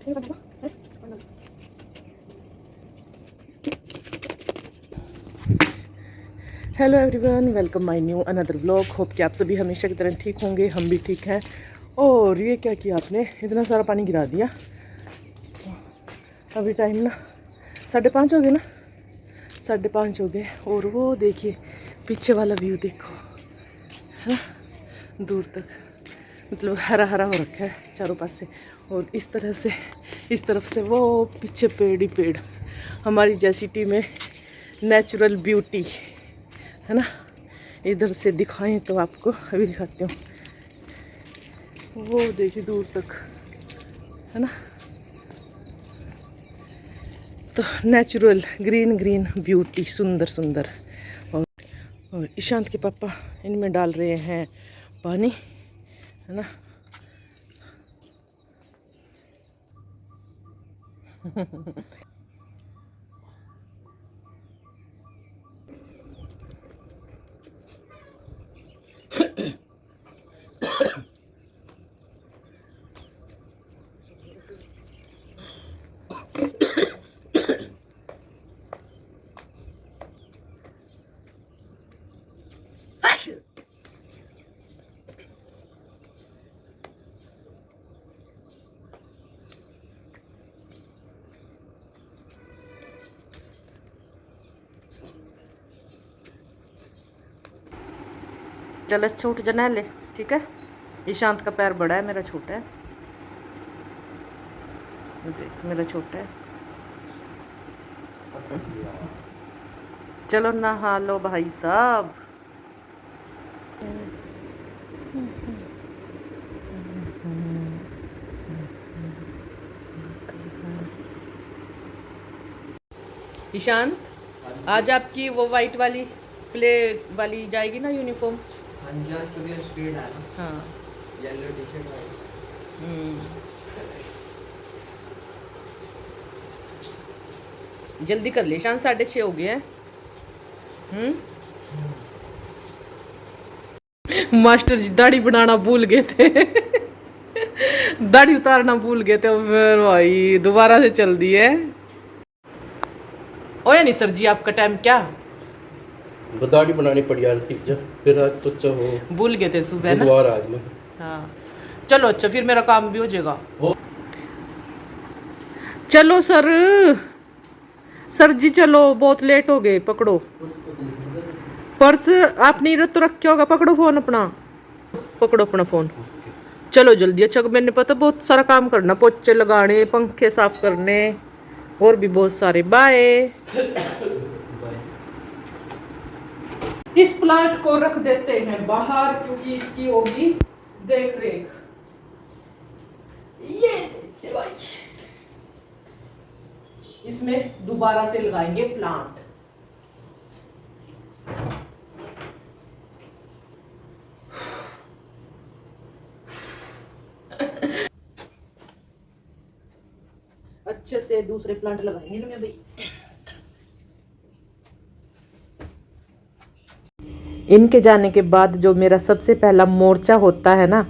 Hello everyone, welcome my new another vlog. Hope कि आप सभी हमेशा की तरह ठीक होंगे, हम भी ठीक हैं। और ये क्या किया आपने, इतना सारा पानी गिरा दिया। अभी टाइम ना 5:30 हो गए ना, 5:30 हो गए। और वो देखिए पीछे वाला व्यू देखो, है ना, दूर तक मतलब हरा हरा हो रखा है चारों पास से। और इस तरह से इस तरफ से वो पीछे पेड़ ही पेड़। हमारी जैसिटी में नेचुरल ब्यूटी है ना। इधर से दिखाएं तो आपको अभी दिखाती हूँ, वो देखिए दूर तक, है ना। तो नेचुरल ग्रीन ग्रीन ब्यूटी, सुंदर सुंदर। और ईशांत के पापा इनमें डाल रहे हैं पानी, है ना। चल छूट जना ले, ठीक है। ईशांत का पैर बड़ा है, मेरा छोटा है। देख मेरा छोटा है। चलो नहा लो भाई साहब। ईशांत, आज आपकी वो वाइट वाली प्ले वाली जाएगी ना यूनिफॉर्म? हाँ, येलो टी शर्ट जल्दी कर ले ईशांत, 6:30 हो गए हैं। मास्टर जी दाढ़ी बनाना भूल गए थे। दाढ़ी उतारना भूल गए थे, फिर भाई दोबारा से चल दिए। ओए नहीं सर जी, आपका टाइम क्या? दाढ़ी बनानी पड़ी यार टीचर, फिर आज सोचा हो भूल गए थे सुबह ना। बुधवार आज में। हाँ चलो, अच्छा फिर मेरा काम भी हो जाएगा। चलो सर, सर जी चलो, बहुत लेट हो गए। पकड़ो पर्स, आपने इधर तो रखा होगा, पकड़ो फोन अपना, पकड़ो अपना फोन। चलो जल्दी। अच्छा मैंने पता बहुत सारा काम करना, पोछे लगाने, पंखे साफ करने, और भी बहुत सारे। बाय। इस प्लांट को रख देते हैं बाहर, क्योंकि इसकी होगी देख रेख। ये देखिए भाई, इसमें दोबारा से लगाएंगे प्लांट। अच्छे से दूसरे प्लांट लगाएंगे ना भाई। इनके जाने के बाद जो मेरा सबसे पहला मोर्चा होता है ना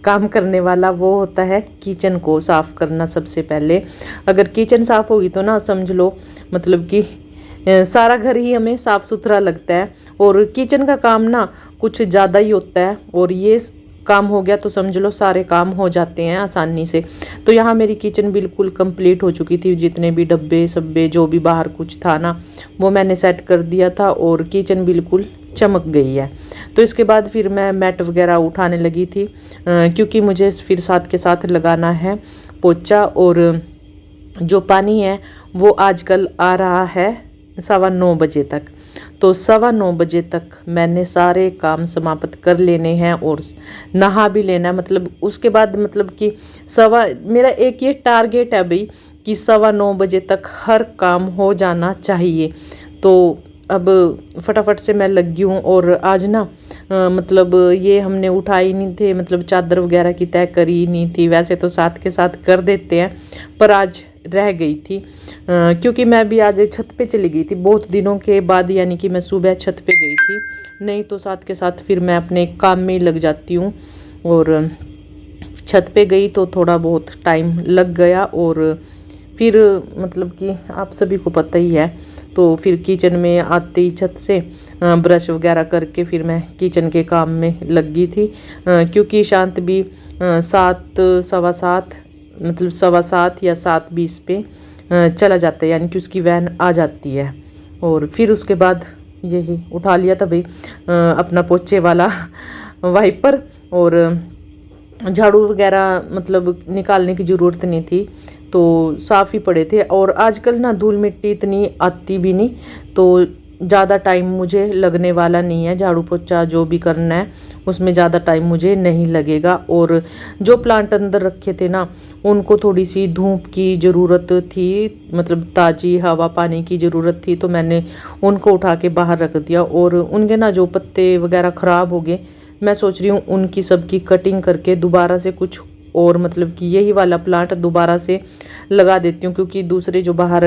काम करने वाला, वो होता है किचन को साफ़ करना सबसे पहले। अगर किचन साफ़ होगी तो ना समझ लो मतलब कि सारा घर ही हमें साफ़ सुथरा लगता है। और किचन का काम ना कुछ ज़्यादा ही होता है, और ये काम हो गया तो समझ लो सारे काम हो जाते हैं आसानी से। तो यहाँ मेरी किचन बिल्कुल कंप्लीट हो चुकी थी। जितने भी डब्बे सब्बे जो भी बाहर कुछ था ना, वो मैंने सेट कर दिया था, और किचन बिल्कुल चमक गई है। तो इसके बाद फिर मैं मैट वगैरह उठाने लगी थी, क्योंकि मुझे फिर साथ के साथ लगाना है पोछा। और जो पानी है वो आजकल आ रहा है 9:15 बजे तक। तो 9:15 बजे तक मैंने सारे काम समाप्त कर लेने हैं और नहा भी लेना है। मतलब उसके बाद मतलब कि मेरा एक ये टारगेट है भाई कि 9:15 बजे तक हर काम हो जाना चाहिए। तो अब फटाफट से मैं लगी हूँ। और आज ना मतलब ये हमने उठाई नहीं थे, मतलब चादर वगैरह की तय करी नहीं थी। वैसे तो साथ के साथ कर देते हैं, पर आज रह गई थी, क्योंकि मैं भी आज छत पे चली गई थी बहुत दिनों के बाद। यानी कि मैं सुबह छत पे गई थी, नहीं तो साथ के साथ फिर मैं अपने काम में ही लग जाती हूँ। और छत पे गई तो थोड़ा बहुत टाइम लग गया, और फिर मतलब कि आप सभी को पता ही है, तो फिर किचन में आते ही छत से ब्रश वगैरह करके फिर मैं किचन के काम में लग गई थी, क्योंकि ईशांत भी 7 सवा 7 मतलब सवा 7 या 7:20 पे चला जाता है, यानी कि उसकी वैन आ जाती है। और फिर उसके बाद यही उठा लिया था भाई अपना पोछे वाला वाइपर, और झाड़ू वगैरह मतलब निकालने की ज़रूरत नहीं थी, तो साफ़ ही पड़े थे। और आजकल ना धूल मिट्टी इतनी आती भी नहीं, तो ज़्यादा टाइम मुझे लगने वाला नहीं है। झाड़ू पोछा जो भी करना है उसमें ज़्यादा टाइम मुझे नहीं लगेगा। और जो प्लांट अंदर रखे थे ना, उनको थोड़ी सी धूप की ज़रूरत थी, मतलब ताज़ी हवा पानी की ज़रूरत थी, तो मैंने उनको उठा के बाहर रख दिया। और उनके ना जो पत्ते वगैरह ख़राब हो गए, मैं सोच रही हूँ उनकी सबकी कटिंग करके दोबारा से कुछ और मतलब कि यही वाला प्लांट दोबारा से लगा देती हूँ, क्योंकि दूसरे जो बाहर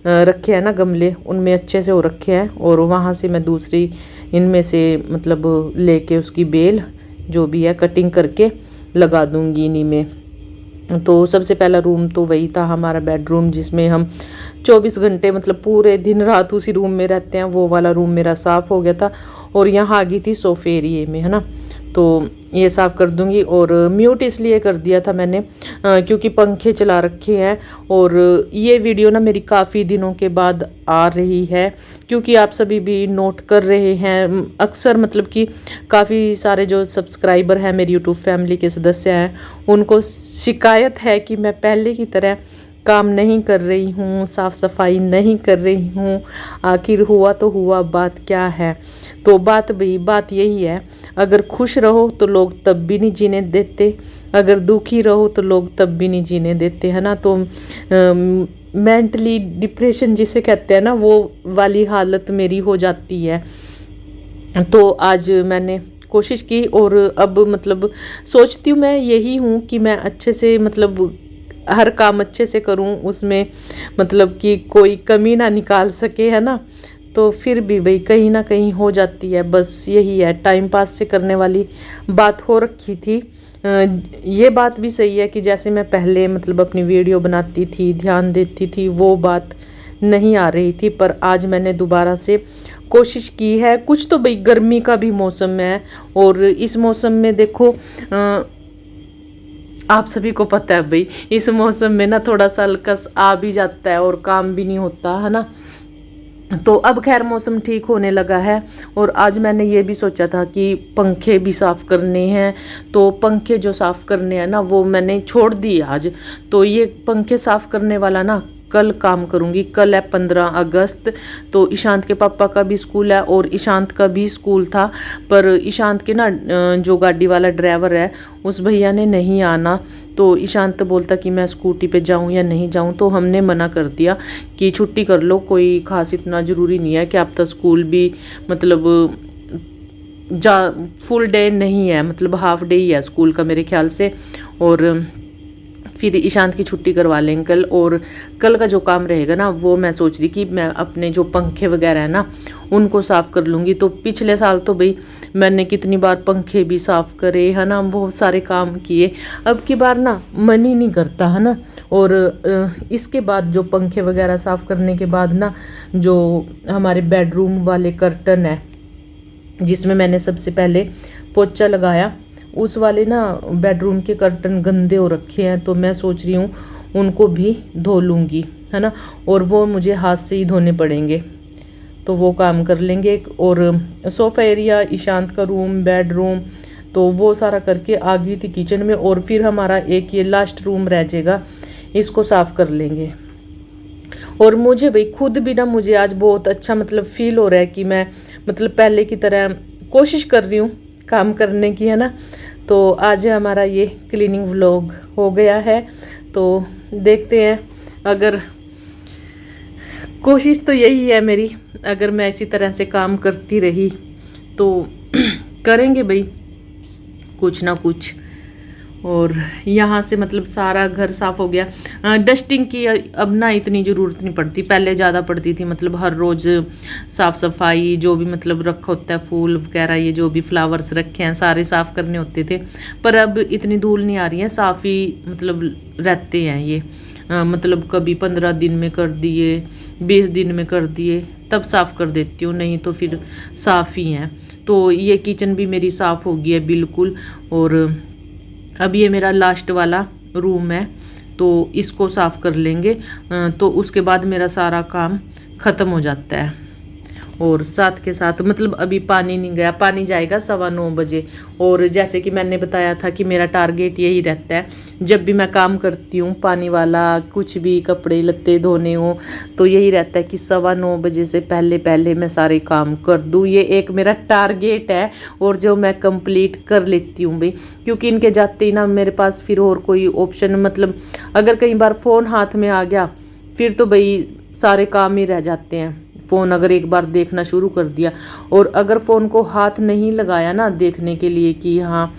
रखे हैं ना गमले, उनमें अच्छे से हो रखे हैं, और वहाँ से मैं दूसरी इनमें से मतलब लेके उसकी बेल जो भी है कटिंग करके लगा दूँगी इन्हीं में। तो सबसे पहला रूम तो वही था हमारा बेडरूम, जिसमें हम 24 घंटे मतलब पूरे दिन रात उसी रूम में रहते हैं। वो वाला रूम मेरा साफ़ हो गया था, और यहाँ आ गई थी सोफे एरिए में, है ना, तो ये साफ़ कर दूंगी। और म्यूट इसलिए कर दिया था मैंने क्योंकि पंखे चला रखे हैं, और ये वीडियो ना मेरी काफ़ी दिनों के बाद आ रही है, क्योंकि आप सभी भी नोट कर रहे हैं अक्सर, मतलब कि काफ़ी सारे जो सब्सक्राइबर हैं मेरी यूट्यूब फैमिली के सदस्य हैं, उनको शिकायत है कि मैं पहले की तरह काम नहीं कर रही हूँ, साफ़ सफाई नहीं कर रही हूँ। आखिर हुआ तो हुआ, बात क्या है? तो बात यही है, अगर खुश रहो तो लोग तब भी नहीं जीने देते, अगर दुखी रहो तो लोग तब भी नहीं जीने देते, है ना। तो मेंटली डिप्रेशन जिसे कहते हैं ना, वो वाली हालत मेरी हो जाती है। तो आज मैंने कोशिश की, और अब मतलब सोचती हूँ मैं यही हूँ कि मैं अच्छे से मतलब हर काम अच्छे से करूं, उसमें मतलब कि कोई कमी ना निकाल सके, है ना। तो फिर भी भाई कहीं ना कहीं हो जाती है, बस यही है, टाइम पास से करने वाली बात हो रखी थी। ये बात भी सही है कि जैसे मैं पहले मतलब अपनी वीडियो बनाती थी, ध्यान देती थी, वो बात नहीं आ रही थी। पर आज मैंने दोबारा से कोशिश की है। कुछ तो भाई गर्मी का भी मौसम है, और इस मौसम में देखो आप सभी को पता है भाई, इस मौसम में ना थोड़ा सा हल्कस आ भी जाता है और काम भी नहीं होता, है ना। तो अब खैर मौसम ठीक होने लगा है, और आज मैंने ये भी सोचा था कि पंखे भी साफ़ करने हैं, तो पंखे जो साफ़ करने हैं ना वो मैंने छोड़ दिए आज। तो ये पंखे साफ़ करने वाला ना कल काम करूँगी। कल है 15 अगस्त, तो ईशांत के पापा का भी स्कूल है और ईशांत का भी स्कूल था, पर ईशांत के ना जो गाड़ी वाला ड्राइवर है उस भैया ने नहीं आना। तो ईशांत बोलता कि मैं स्कूटी पे जाऊं या नहीं जाऊं, तो हमने मना कर दिया कि छुट्टी कर लो, कोई खास इतना ज़रूरी नहीं है कि आप तो स्कूल भी मतलब फुल डे नहीं है, मतलब हाफ डे ही है स्कूल का मेरे ख्याल से। और फिर ईशांत की छुट्टी करवा लेंगे कल, और कल का जो काम रहेगा ना वो मैं सोच रही कि मैं अपने जो पंखे वगैरह है ना उनको साफ़ कर लूँगी। तो पिछले साल तो भाई मैंने कितनी बार पंखे भी साफ़ करे, है ना, बहुत सारे काम किए। अब की बार ना मन ही नहीं करता, है ना। और इसके बाद जो पंखे वगैरह साफ़ करने के बाद ना जो हमारे बेडरूम वाले कर्टन है जिसमें मैंने सबसे पहले पोछा लगाया, उस वाले ना बेडरूम के कर्टन गंदे हो रखे हैं, तो मैं सोच रही हूँ उनको भी धो लूँगी, है ना। और वो मुझे हाथ से ही धोने पड़ेंगे, तो वो काम कर लेंगे। और सोफ़ा एरिया, ईशांत का रूम, बेडरूम, तो वो सारा करके आ गई थी किचन में। और फिर हमारा एक ये लास्ट रूम रह जाएगा, इसको साफ़ कर लेंगे। और मुझे भाई खुद भी ना मुझे आज बहुत अच्छा मतलब फ़ील हो रहा है कि मैं मतलब पहले की तरह कोशिश कर रही हूँ काम करने की, है ना। तो आज हमारा ये क्लीनिंग व्लॉग हो गया है, तो देखते हैं, अगर कोशिश तो यही है मेरी, अगर मैं इसी तरह से काम करती रही तो करेंगे भाई कुछ ना कुछ। और यहाँ से मतलब सारा घर साफ़ हो गया। डस्टिंग की अब ना इतनी ज़रूरत नहीं पड़ती, पहले ज़्यादा पड़ती थी। मतलब हर रोज़ साफ़ सफाई, जो भी मतलब रखा होता है फूल वगैरह, ये जो भी फ्लावर्स रखे हैं सारे साफ़ करने होते थे। पर अब इतनी धूल नहीं आ रही है, साफ़ ही मतलब रहते हैं ये। मतलब कभी 15 दिन में कर दिए, 20 दिन में कर दिए, तब साफ़ कर देती हूँ, नहीं तो फिर साफ़ ही हैं। तो ये किचन भी मेरी साफ़ हो गई है बिल्कुल। और अब ये मेरा लास्ट वाला रूम है, तो इसको साफ़ कर लेंगे, तो उसके बाद मेरा सारा काम ख़त्म हो जाता है। और साथ के साथ मतलब अभी पानी नहीं गया, पानी जाएगा 9:15 बजे। और जैसे कि मैंने बताया था कि मेरा टारगेट यही रहता है, जब भी मैं काम करती हूँ पानी वाला, कुछ भी कपड़े लत्ते धोने हो, तो यही रहता है कि 9:15 बजे से पहले पहले मैं सारे काम कर दूँ। ये एक मेरा टारगेट है और जो मैं कंप्लीट कर लेती हूँ भाई, क्योंकि इनके जाते ही ना मेरे पास फिर और कोई ऑप्शन, मतलब अगर कई बार फ़ोन हाथ में आ गया फिर तो भाई सारे काम ही रह जाते हैं। फ़ोन अगर एक बार देखना शुरू कर दिया, और अगर फ़ोन को हाथ नहीं लगाया ना देखने के लिए कि हाँ,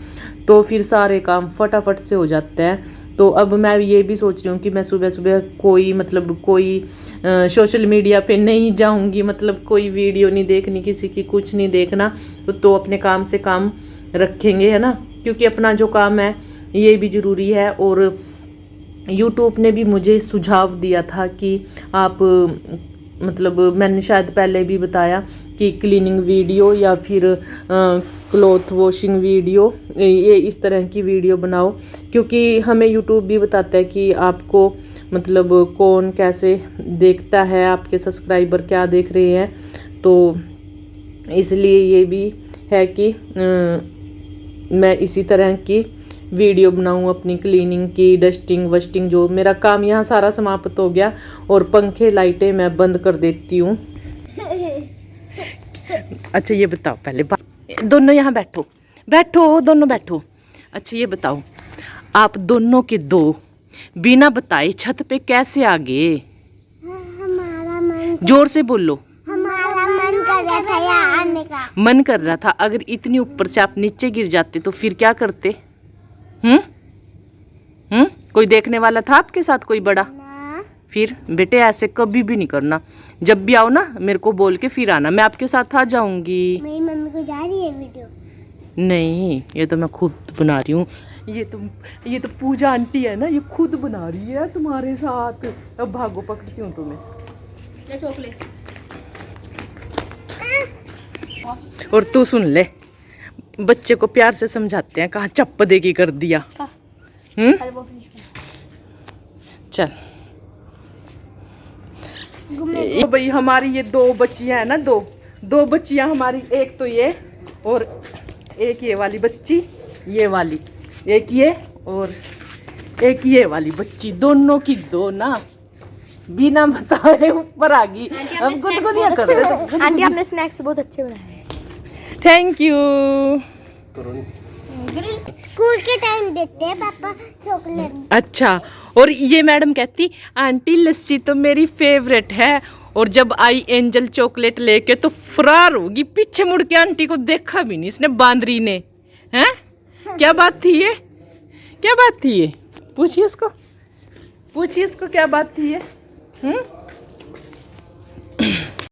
तो फिर सारे काम फटाफट से हो जाते हैं। तो अब मैं ये भी सोच रही हूँ कि मैं सुबह सुबह कोई सोशल मीडिया पे नहीं जाऊँगी, मतलब कोई वीडियो नहीं देखनी किसी की, कुछ नहीं देखना। तो अपने काम से काम रखेंगे, है ना, क्योंकि अपना जो काम है ये भी ज़रूरी है। और यूट्यूब ने भी मुझे सुझाव दिया था कि आप मतलब मैंने शायद पहले भी बताया कि क्लीनिंग वीडियो या फिर क्लॉथ वॉशिंग वीडियो, ये इस तरह की वीडियो बनाओ, क्योंकि हमें यूट्यूब भी बताता है कि आपको मतलब कौन कैसे देखता है, आपके सब्सक्राइबर क्या देख रहे हैं। तो इसलिए ये भी है कि मैं इसी तरह की वीडियो बनाऊँ अपनी क्लीनिंग की, डस्टिंग वस्टिंग। जो मेरा काम यहाँ सारा समाप्त हो गया, और पंखे लाइटें मैं बंद कर देती हूँ। अच्छा ये बताओ पहले, दोनों यहाँ बैठो बैठो, दोनों बैठो। अच्छा ये बताओ, आप दोनों के दो बिना बताए छत पे कैसे आ गए? हमारा मन, जोर से बोलो। हमारा मन कर रहा था यहाँ आने का। मन कर रहा था। अगर इतनी ऊपर से आप नीचे गिर जाते तो फिर क्या करते? कोई देखने वाला था आपके साथ, कोई बड़ा? ना, फिर बेटे ऐसे कभी भी नहीं करना। जब भी आओ ना मेरे को बोल के फिर आना, मैं आपके साथ आ जाऊंगी। मेरी मम्मी को जा रही है वीडियो। नहीं, ये तो मैं खुद बना रही हूँ। ये तो पूजा आंटी है ना, ये खुद बना रही है तुम्हारे साथ। अब भागो, पकड़ती हूँ तुम्हें। चॉकलेट। और तू सुन ले, बच्चे को प्यार से समझाते हैं, कहाँ चप्प देगी कर दिया। चल तो भाई हमारी ये दो बच्चियां है ना, दो बच्चियां हमारी, एक तो ये और एक ये वाली बच्ची, ये वाली एक ये और एक ये वाली बच्ची, दोनों की दो ना बिना बताए ऊपर आ गई। अब गुदगुदिया कर रहे थे। आंटी आपने स्नैक्स बहुत अच्छे बनाए। Thank you. स्कूल के टाइम देते हैं पापा चॉकलेट। अच्छा, और ये मैडम कहती आंटी लस्सी तो मेरी फेवरेट है, और जब आई एंजल चॉकलेट लेके तो फरार होगी, पीछे मुड़ के आंटी को देखा भी नहीं इसने, बांदरी ने। हैं क्या बात थी ये? क्या बात थी ये? पूछिए इसको क्या बात थी ये?